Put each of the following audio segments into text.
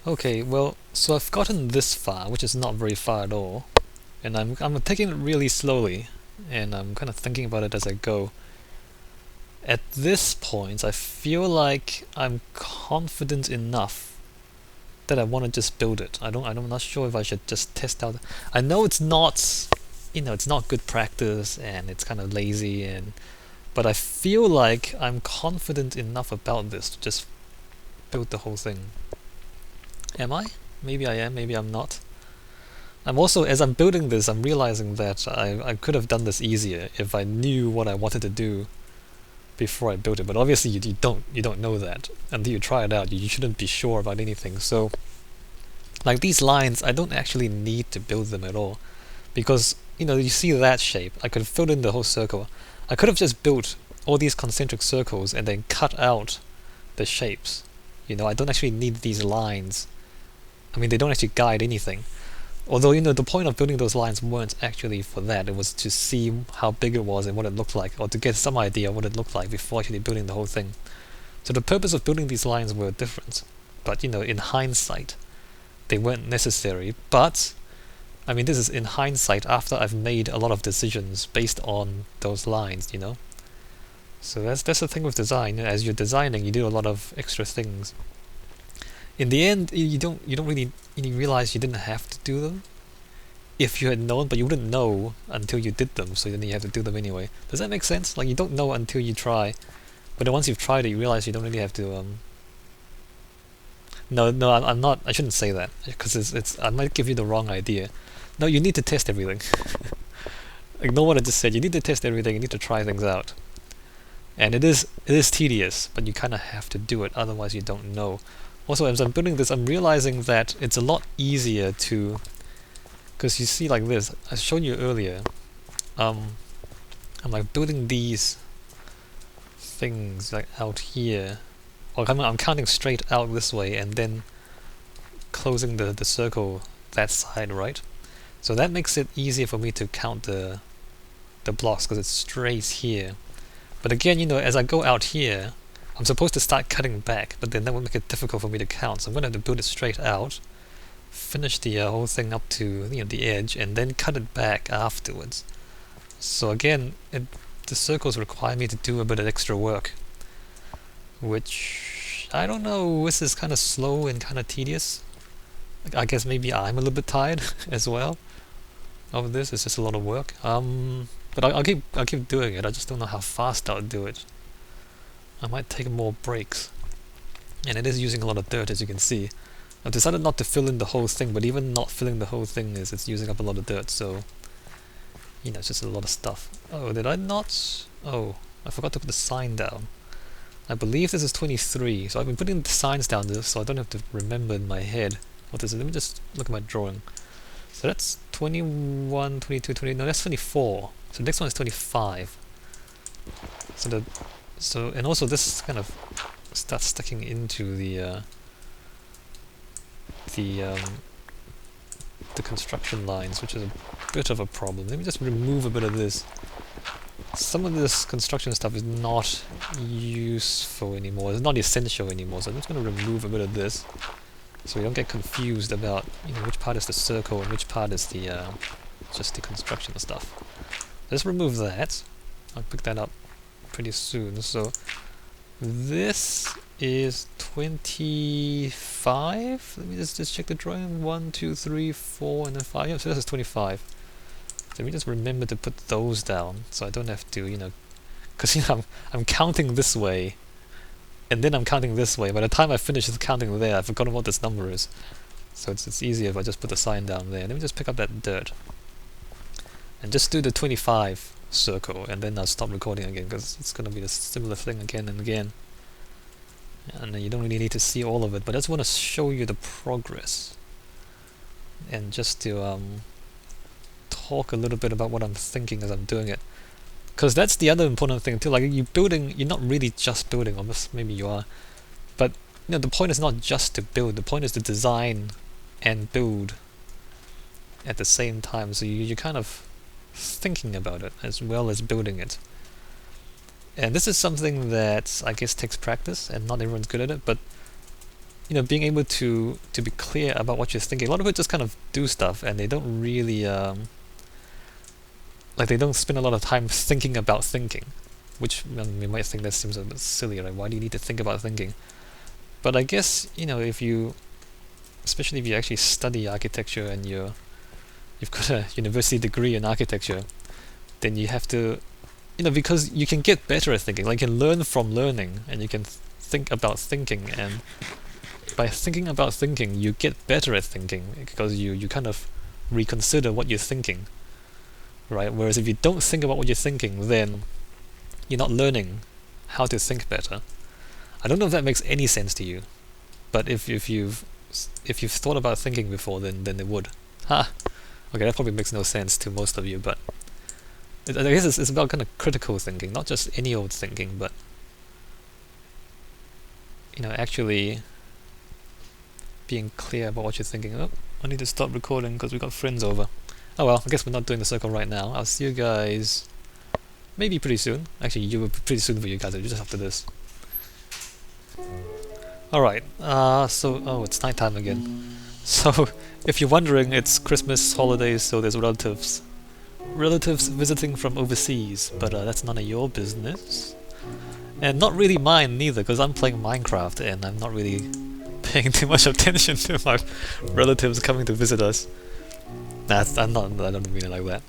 Okay, well, so I've gotten this far, which is not very far at all, and I'm taking it really slowly, and I'm kind of thinking about it as I go. At this point, I feel like I'm confident enough that I want to just build it. I'm not sure if I should just test out. I know it's not, it's not good practice, and it's kind of lazy, but I feel like I'm confident enough about this to just build the whole thing. Am I? Maybe I am, maybe I'm not. I'm also, as I'm building this, I'm realizing that I could have done this easier if I knew what I wanted to do before I built it. But obviously you don't know that until you try it out. You shouldn't be sure about anything. So like these lines, I don't actually need to build them at all because you see that shape. I could fill in the whole circle. I could have just built all these concentric circles and then cut out the shapes. I don't actually need these lines. I mean, they don't actually guide anything. Although, the point of building those lines weren't actually for that. It was to see how big it was and what it looked like, or to get some idea of what it looked like before actually building the whole thing. So the purpose of building these lines were different. But, in hindsight, they weren't necessary. But, I mean, this is in hindsight after I've made a lot of decisions based on those lines. So that's the thing with design. As you're designing, you do a lot of extra things. In the end, you don't really realize you didn't have to do them if you had known, but you wouldn't know until you did them. So then you have to do them anyway. Does that make sense? Like you don't know until you try, but then once you've tried it, you realize you don't really have to. No, no, I'm not. I shouldn't say that because it's. I might give you the wrong idea. No, you need to test everything. Ignore what I just said. You need to test everything. You need to try things out, and it is tedious, but you kind of have to do it. Otherwise, you don't know. Also, as I'm building this, I'm realizing that it's a lot easier to, because you see like this, I showed you earlier, I'm like building these things like out here, or I'm counting straight out this way and then closing the circle that side, right? So that makes it easier for me to count the blocks because it's straight here. But again, as I go out here, I'm supposed to start cutting back, but then that would make it difficult for me to count. So I'm going to have to build it straight out, finish the whole thing up to the edge, and then cut it back afterwards. So again, the circles require me to do a bit of extra work, which I don't know. This is kind of slow and kind of tedious. I guess maybe I'm a little bit tired as well of this. It's just a lot of work. But I'll keep doing it. I just don't know how fast I'll do it. I might take more breaks. And it is using a lot of dirt, as you can see. I've decided not to fill in the whole thing, but even not filling the whole thing it's using up a lot of dirt, so it's just a lot of stuff. Oh, did I not? Oh, I forgot to put the sign down. I believe this is 23, so I've been putting the signs down this so I don't have to remember in my head what this is. Let me just look at my drawing. So that's 21, 22, 20, no, that's 24. So the next one is 25. And also this kind of starts sticking into the construction lines, which is a bit of a problem. Let me just remove a bit of this. Some of this construction stuff is not useful anymore. It's not essential anymore. So I'm just going to remove a bit of this, so we don't get confused about which part is the circle and which part is the just the construction stuff. Let's remove that. I'll pick that up pretty soon. So this is 25. Let me just check the drawing. 1, 2, 3, 4, and then 5. Yeah, so this is 25. Let me just remember to put those down so I don't have to, because I'm counting this way, and then I'm counting this way. By the time I finish counting there, I've forgotten what this number is. So it's easier if I just put the sign down there. Let me just pick up that dirt and just do the 25 circle, and then I'll stop recording again because it's going to be a similar thing again and again, and you don't really need to see all of it, but I just want to show you the progress and just to talk a little bit about what I'm thinking as I'm doing it, because that's the other important thing too. Like you're not really just building, or maybe you are, but the point is not just to build. The point is to design and build at the same time, so you're kind of thinking about it as well as building it. And this is something that I guess takes practice, and not everyone's good at it, but being able to be clear about what you're thinking. A lot of people just kind of do stuff and they don't really like they don't spend a lot of time thinking about thinking, which you might think that seems a bit silly, right? Why do you need to think about thinking? But I guess if you, especially if you actually study architecture and you've got a university degree in architecture, then you have to, because you can get better at thinking. Like you can learn from learning, and you can think about thinking, and by thinking about thinking, you get better at thinking because you kind of reconsider what you're thinking, right? Whereas if you don't think about what you're thinking, then you're not learning how to think better. I don't know if that makes any sense to you, but if you've thought about thinking before, then it would. Ha! Okay, that probably makes no sense to most of you, but I guess it's about kind of critical thinking, not just any old thinking, but actually being clear about what you're thinking. Oh, I need to stop recording because we got friends over. Oh well, I guess we're not doing the circle right now. I'll see you guys maybe pretty soon. Actually, you will pretty soon for you guys, just after this. Alright, so it's nighttime again. So, if you're wondering, it's Christmas, holidays, so there's relatives visiting from overseas, but that's none of your business. And not really mine neither, because I'm playing Minecraft and I'm not really paying too much attention to my relatives coming to visit us. Nah, I don't mean it like that.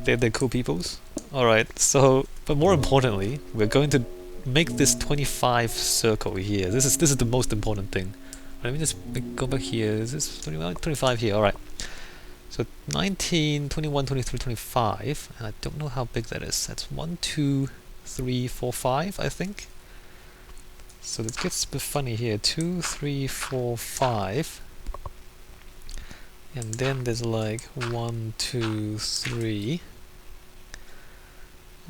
They're cool peoples. Alright, so, but more importantly, we're going to make this 25 circle here. This is the most important thing. Let me just go back here. Is this 25 here? Alright. So 19, 21, 23, 25, and I don't know how big that is. That's 1, 2, 3, 4, 5, I think. So it gets a bit funny here. 2, 3, 4, 5. And then there's like 1, 2, 3.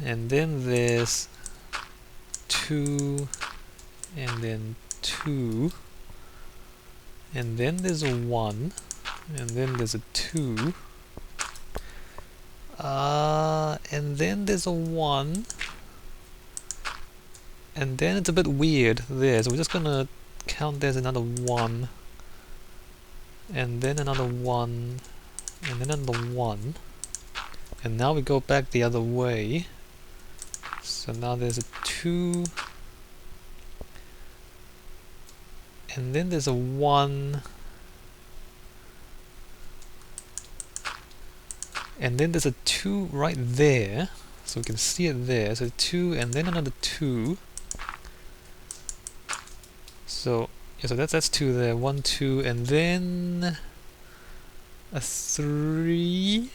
And then there's 2, and then 2. And then there's a 1. And then there's a 2. And then there's a 1. And then it's a bit weird there, so we're just gonna count there's another 1. And then another 1. And then another 1. And now we go back the other way. So now there's a 2. And then there's a 1. And then there's a 2 right there, so we can see it there. So 2 and then another 2. So yeah, so that's 2 there. 1, 2, and then a 3.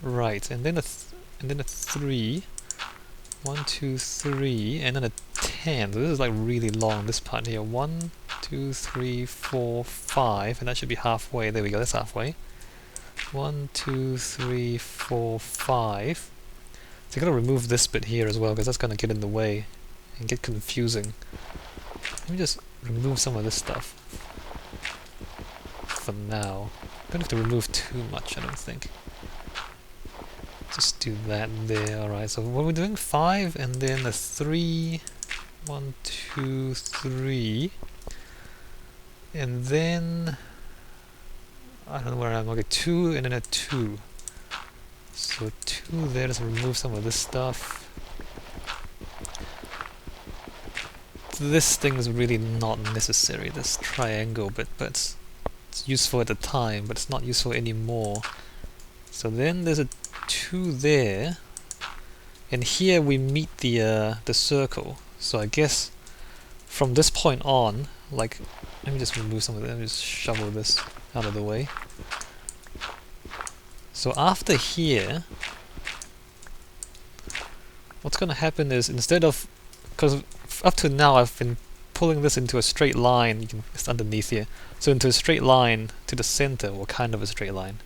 Right, and then a 3. 1, 2, 3, and then a 10. So this is like really long, this part here. 1, 2, 3, 4, 5, and that should be halfway. There we go, that's halfway. 1, 2, 3, 4, 5. So you gotta remove this bit here as well, because that's gonna get in the way and get confusing. Let me just remove some of this stuff for now. Don't have to remove too much, I don't think. Just do that there. Alright, so what are we doing? 5 and then a 3. 1, 2, 3. And then I don't know where I'm. Okay, 2 and then a 2. So 2 there. Let's remove some of this stuff. This thing is really not necessary, this triangle bit, but it's useful at the time, but it's not useful anymore. So then there's a 2 there, and here we meet the circle. So I guess from this point on, like, let me just remove some of that. Let me just shovel this out of the way. So after here, what's going to happen is, instead of, because up to now I've been pulling this into a straight line, you can, it's underneath here, so into a straight line to the center, or kind of a straight line.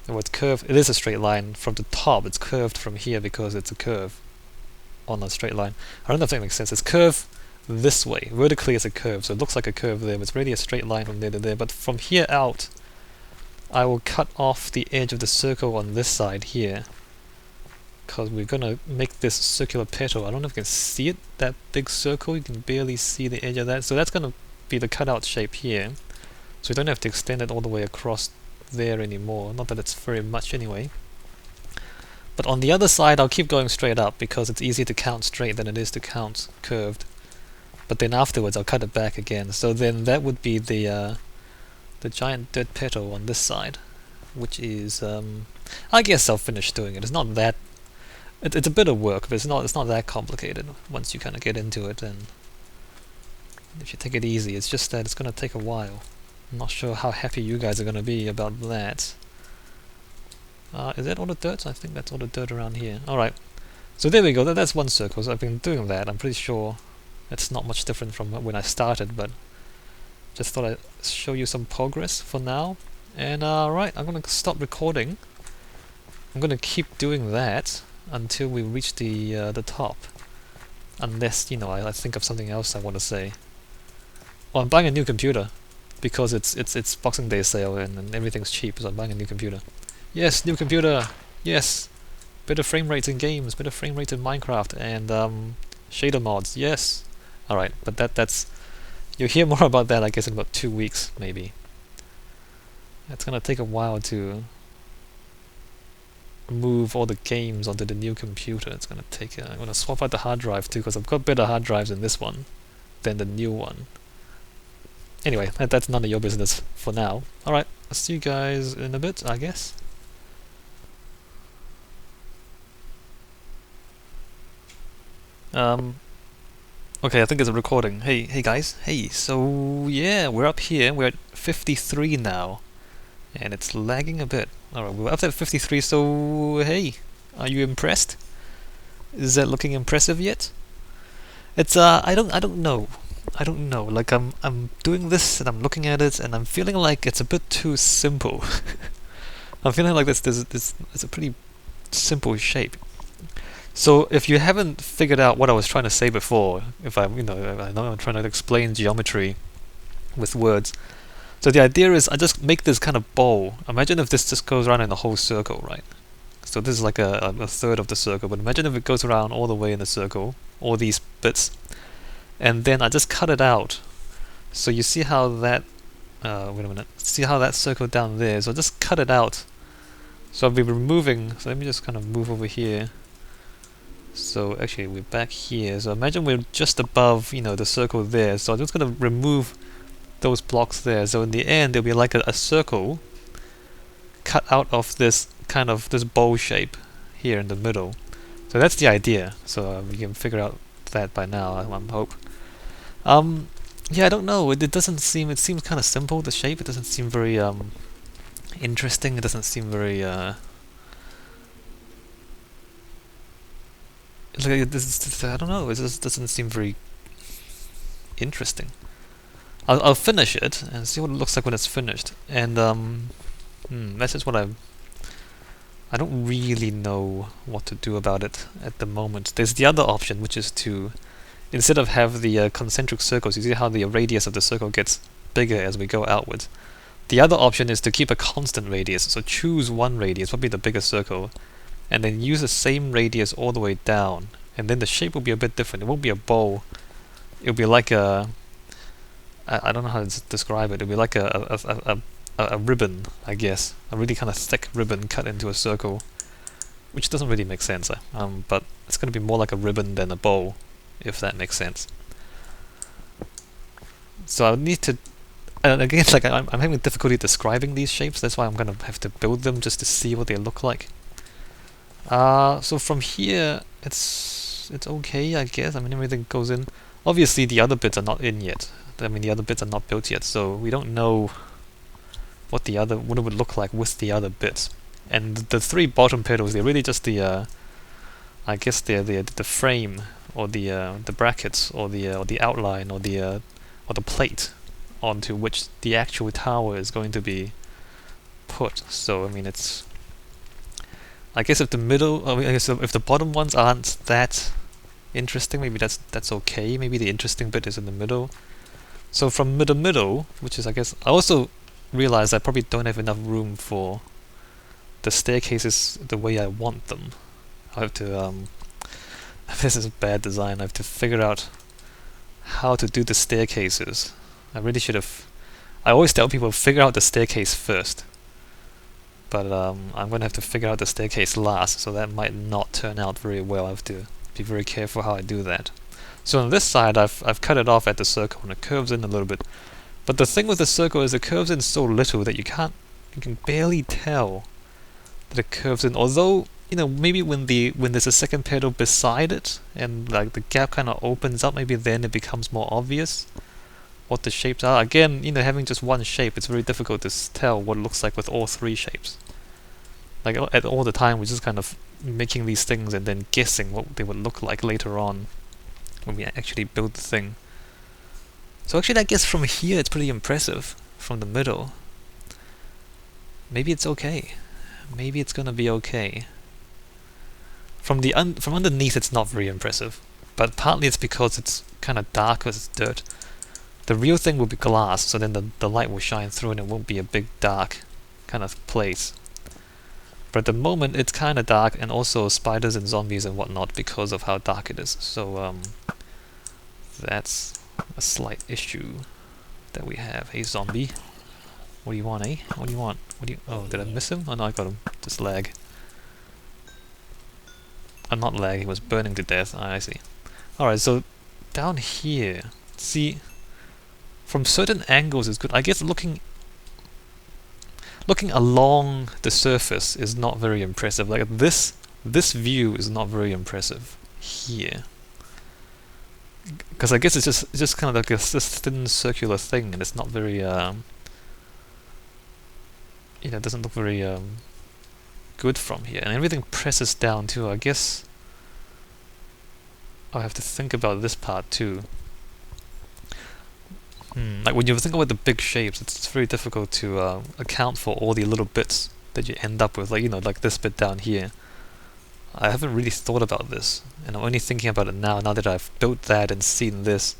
And it's curved, it is a straight line from the top, it's curved from here because it's a curve on a straight line. I don't know if that makes sense. It's curved this way, vertically it's a curve, so it looks like a curve there, but it's really a straight line from there to there. But from here out, I will cut off the edge of the circle on this side here, because we're gonna make this circular petal. I don't know if you can see it, that big circle, you can barely see the edge of that, so that's gonna be the cutout shape here, so we don't have to extend it all the way across there anymore. Not that it's very much anyway. But on the other side, I'll keep going straight up because it's easier to count straight than it is to count curved. But then afterwards, I'll cut it back again. So then that would be the giant dirt petal on this side, which is I guess I'll finish doing it. It's not that it's a bit of work, but it's not that complicated once you kind of get into it. And if you take it easy, it's just that it's going to take a while. I'm not sure how happy you guys are going to be about that. Is that all the dirt? I think that's all the dirt around here. Alright, so there we go, that's one circle. So I've been doing that. I'm pretty sure it's not much different from when I started, but just thought I'd show you some progress for now. And right, I'm going to stop recording. I'm going to keep doing that until we reach the top. Unless, you know, I think of something else I want to say. Well, I'm buying a new computer because it's Boxing Day sale and everything's cheap, so I'm buying a new computer. Yes, new computer! Yes! Better frame rates in games, better frame rates in Minecraft, and shader mods, yes! Alright, but that's... You'll hear more about that, I guess, in about 2 weeks, maybe. It's gonna take a while to move all the games onto the new computer. It's gonna take... I'm gonna swap out the hard drive too, because I've got better hard drives in this one than the new one. Anyway, that's none of your business for now. Alright, I'll see you guys in a bit, I guess. Okay, I think it's a recording. Hey guys. Hey, so yeah, we're up here. We're at 53 now. And it's lagging a bit. Alright, we're up at 53, so hey, are you impressed? Is that looking impressive yet? It's I don't know. I don't know. Like I'm doing this and I'm looking at it and I'm feeling like it's a bit too simple. I'm feeling like this it's a pretty simple shape. So if you haven't figured out what I was trying to say before, I know I'm trying to explain geometry with words. So the idea is I just make this kind of bowl. Imagine if this just goes around in a whole circle, right? So this is like a third of the circle, but imagine if it goes around all the way in a circle, all these bits, and then I just cut it out. So you see how that, wait a minute, see how that circle down there, so just cut it out. So I'll be removing, so let me just kind of move over here. So actually we're back here, so imagine we're just above, you know, the circle there, so I'm just going to remove those blocks there, so in the end there'll be like a circle cut out of this kind of this bowl shape here in the middle. So that's the idea, so you can figure out that by now, I hope. Yeah, I don't know, it doesn't seem, it seems kind of simple, the shape, it doesn't seem very interesting, it doesn't seem very I don't know, it just doesn't seem very interesting. I'll finish it and see what it looks like when it's finished. And that's just what I don't really know what to do about it at the moment. There's the other option, which is to, instead of have the concentric circles, you see how the radius of the circle gets bigger as we go outwards. The other option is to keep a constant radius, so choose one radius, probably the biggest circle, and then use the same radius all the way down, and then the shape will be a bit different. It won't be a bowl. It'll be like a... I don't know how to describe it. It'll be like a ribbon, I guess. A really kind of thick ribbon cut into a circle, which doesn't really make sense. But it's going to be more like a ribbon than a bowl, if that makes sense. So I'll need to... And again, like I'm having difficulty describing these shapes. That's why I'm going to have to build them just to see what they look like. So from here, it's okay, I guess. I mean, everything goes in. Obviously, the other bits are not in yet. I mean, the other bits are not built yet, so we don't know what it would look like with the other bits. And the three bottom petals, they're really just the, I guess they're the frame, or the brackets, or the outline, or the plate onto which the actual tower is going to be put. So I mean, it's... I guess if the middle, I guess if the bottom ones aren't that interesting, maybe that's okay. Maybe the interesting bit is in the middle. So from the middle, which is, I guess, I also realized I probably don't have enough room for the staircases the way I want them. I have to this is bad design. I have to figure out how to do the staircases I really should have... I always tell people figure out the staircase first. But I'm going to have to figure out the staircase last, so that might not turn out very well. I have to be very careful how I do that. So on this side, I've cut it off at the circle, and it curves in a little bit. But the thing with the circle is it curves in so little that you can barely tell that it curves in. Although, you know, maybe when there's a second petal beside it, and like the gap kind of opens up, maybe then it becomes more obvious what the shapes are. Again, you know, having just one shape, it's very difficult to tell what it looks like with all three shapes. Like at all the time, we're just kind of making these things and then guessing what they would look like later on when we actually build the thing. So actually, I guess from here it's pretty impressive. From the middle, maybe it's okay. Maybe it's gonna be okay. From underneath, it's not very impressive, but partly it's because it's kind of dark because it's dirt. The real thing will be glass, so then the light will shine through and it won't be a big dark kind of place. But at the moment it's kind of dark, and also spiders and zombies and whatnot because of how dark it is. So that's a slight issue that we have. Hey zombie, what do you want, eh? What do you want? Oh, did I miss him? Oh no, I got him. Just lag. Not lag, he was burning to death. I see. Alright, so down here, see, from certain angles is good. I guess looking along the surface is not very impressive. Like this view is not very impressive here, because I guess it's just kind of like this thin circular thing, and it's not very you know, it doesn't look very good from here, and everything presses down too. I guess I have to think about this part too. Like when you think about the big shapes, it's very difficult to account for all the little bits that you end up with. Like, you know, like this bit down here. I haven't really thought about this, and I'm only thinking about it now that I've built that and seen this.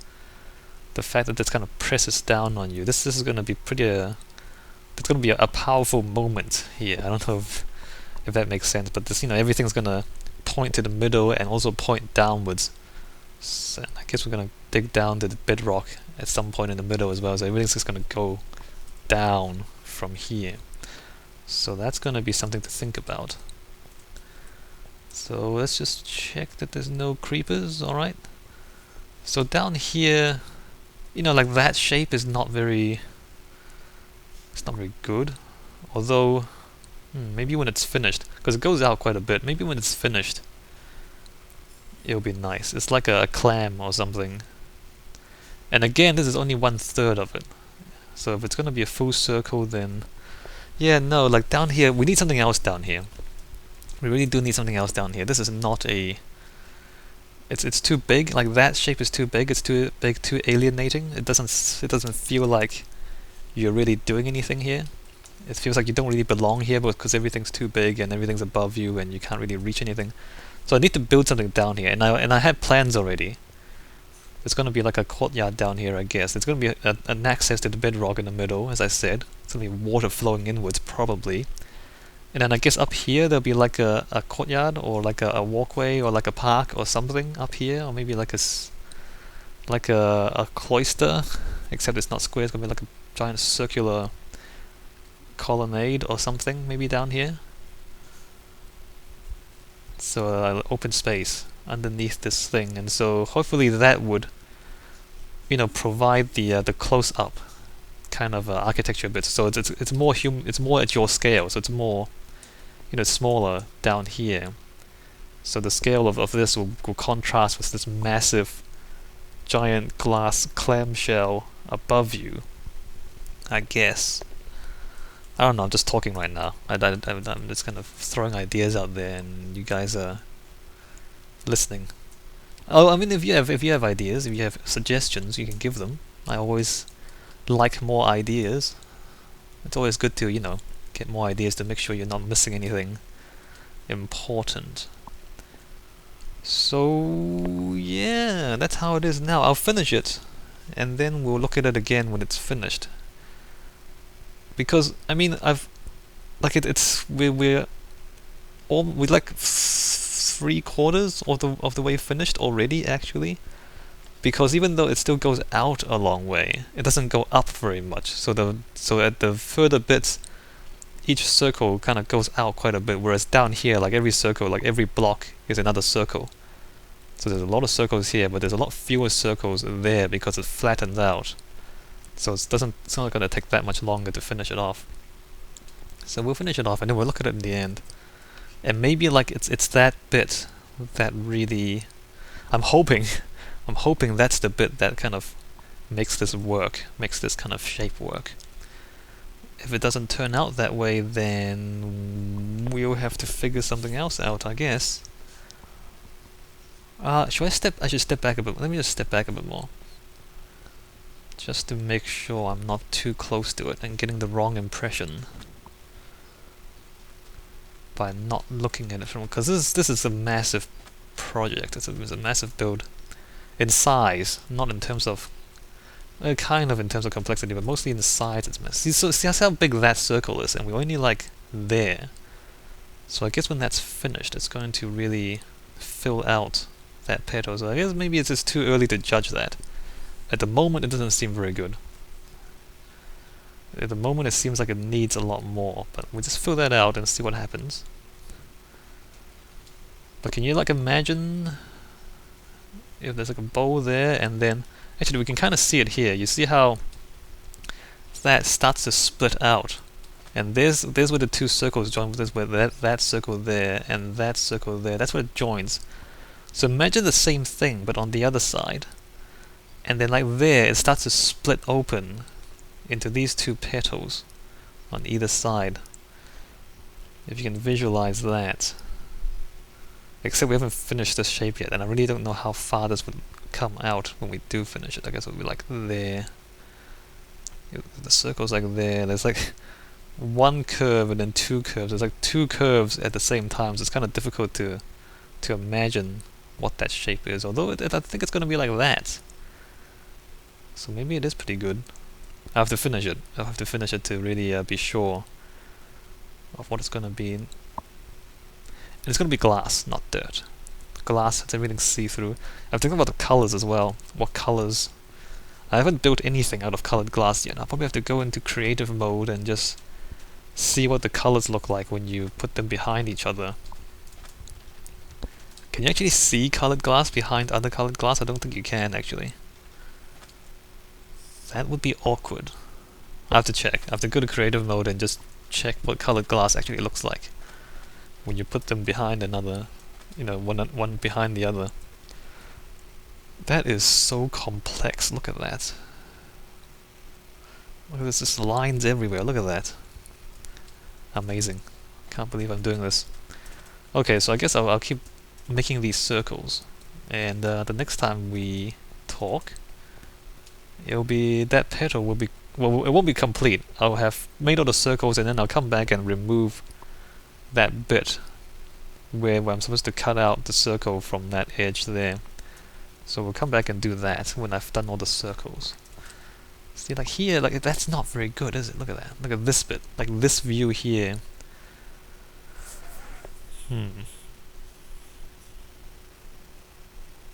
The fact that this kind of presses down on you. This is going to be pretty... it's going to be a powerful moment here. I don't know if that makes sense, but this, you know, everything's going to point to the middle and also point downwards. So I guess we're going to dig down to the bedrock at some point in the middle as well, so everything's just going to go down from here. So that's going to be something to think about. So let's just check that there's no creepers. Alright, so down here, you know, like that shape is not very... it's not very good. Although, maybe when it's finished, because it goes out quite a bit, maybe when it's finished it'll be nice. It's like a clam or something. And again, this is only 1/3 of it. So if it's going to be a full circle, then... yeah, no, like down here, we need something else down here. We really do need something else down here. This is not a... It's too big. Like that shape is too big. It's too big, too alienating. It doesn't feel like you're really doing anything here. It feels like you don't really belong here, because everything's too big and everything's above you and you can't really reach anything. So I need to build something down here, and I had plans already. It's going to be like a courtyard down here, I guess. It's going to be an access to the bedrock in the middle, as I said. It's going to be water flowing inwards, probably. And then I guess up here there'll be like a courtyard, or like a walkway, or like a park or something up here, or maybe like a cloister, except it's not square. It's going to be like a giant circular colonnade or something, maybe down here. So open space underneath this thing, and so hopefully that would, you know, provide the close-up kind of architecture bits. So it's more it's more at your scale. So it's more, you know, smaller down here. So the scale of this will contrast with this massive, giant glass clamshell above you, I guess. I don't know, I'm just talking right now. I'm just kind of throwing ideas out there, and you guys are listening. Oh, I mean, if you have ideas, if you have suggestions, you can give them. I always like more ideas. It's always good to, you know, get more ideas to make sure you're not missing anything important. So yeah, that's how it is now. I'll finish it, and then we'll look at it again when it's finished. Because I mean, we're like 3/4 of the way finished already, actually. because even though it still goes out a long way, it doesn't go up very much. So at the further bits, each circle kind of goes out quite a bit, whereas down here, like every circle, like every block is another circle. So there's a lot of circles here, but there's a lot fewer circles there because it flattens out. So it's not going to take that much longer to finish it off. So we'll finish it off and then we'll look at it in the end. And maybe like it's that bit that really I'm hoping that's the bit that kind of makes this work, makes this kind of shape work. If it doesn't turn out that way, then we'll have to figure something else out, I guess. I should step back a bit. Let me just step back a bit more. Just to make sure I'm not too close to it and getting the wrong impression by not looking at it from, because this is a massive project. It's a massive build in size, not in terms of kind of in terms of complexity, but mostly in the size it's massive. See how big that circle is, and we're only like there. So I guess when that's finished, it's going to really fill out that petal. So I guess maybe it's just too early to judge that. At the moment, it doesn't seem very good. At the moment, it seems like it needs a lot more, but we'll just fill that out and see what happens. But can you like imagine if there's like a bowl there, and then actually we can kind of see it here. You see how that starts to split out, and there's where the two circles join. There's where that circle there and that circle there. That's where it joins. So imagine the same thing, but on the other side. And then like there, it starts to split open into these two petals on either side. If you can visualize that. Except we haven't finished this shape yet, and I really don't know how far this would come out when we do finish it. I guess it would be like there. The circle's like there. There's like one curve and then two curves. There's like two curves at the same time, so it's kind of difficult to imagine what that shape is. Although I think it's going to be like that. So maybe it is pretty good. I have to finish it. I'll have to finish it to really be sure of what it's going to be. And it's going to be glass, not dirt. Glass, it's everything see-through. I'm thinking about the colors as well. What colors? I haven't built anything out of colored glass yet. I'll probably have to go into creative mode and just see what the colors look like when you put them behind each other. Can you actually see colored glass behind other colored glass? I don't think you can, actually. That would be awkward. I have to check. I have to go to creative mode and just check what colored glass actually looks like when you put them behind another, you know, one behind the other. That is so complex. Look at that. Look at this. There's lines everywhere. Look at that. Amazing. Can't believe I'm doing this. Okay, so I guess I'll keep making these circles, and the next time we talk, it'll be that petal will be, well, it won't be complete. I'll have made all the circles, and then I'll come back and remove that bit where I'm supposed to cut out the circle from that edge there. So we'll come back and do that when I've done all the circles. See, like here, like that's not very good, is it? Look at that. Look at this bit, like this view here.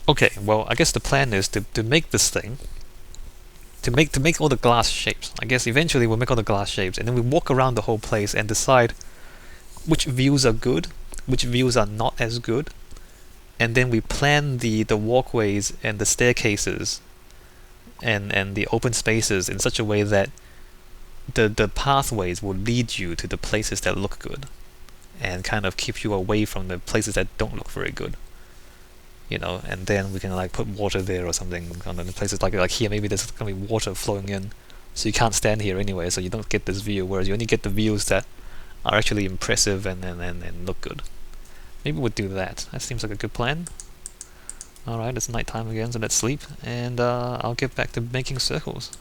Okay, well, I guess the plan is to make this thing, to make all the glass shapes. I guess eventually we'll make all the glass shapes, and then we walk around the whole place and decide which views are good, which views are not as good, and then we plan the walkways and the staircases and the open spaces in such a way that the pathways will lead you to the places that look good, and kind of keep you away from the places that don't look very good. You know, and then we can like put water there or something on the places like here. Maybe there's gonna be water flowing in, so you can't stand here anyway, so you don't get this view. Whereas you only get the views that are actually impressive and look good. Maybe we'll do that. That seems like a good plan. Alright, it's night time again, so let's sleep, and I'll get back to making circles.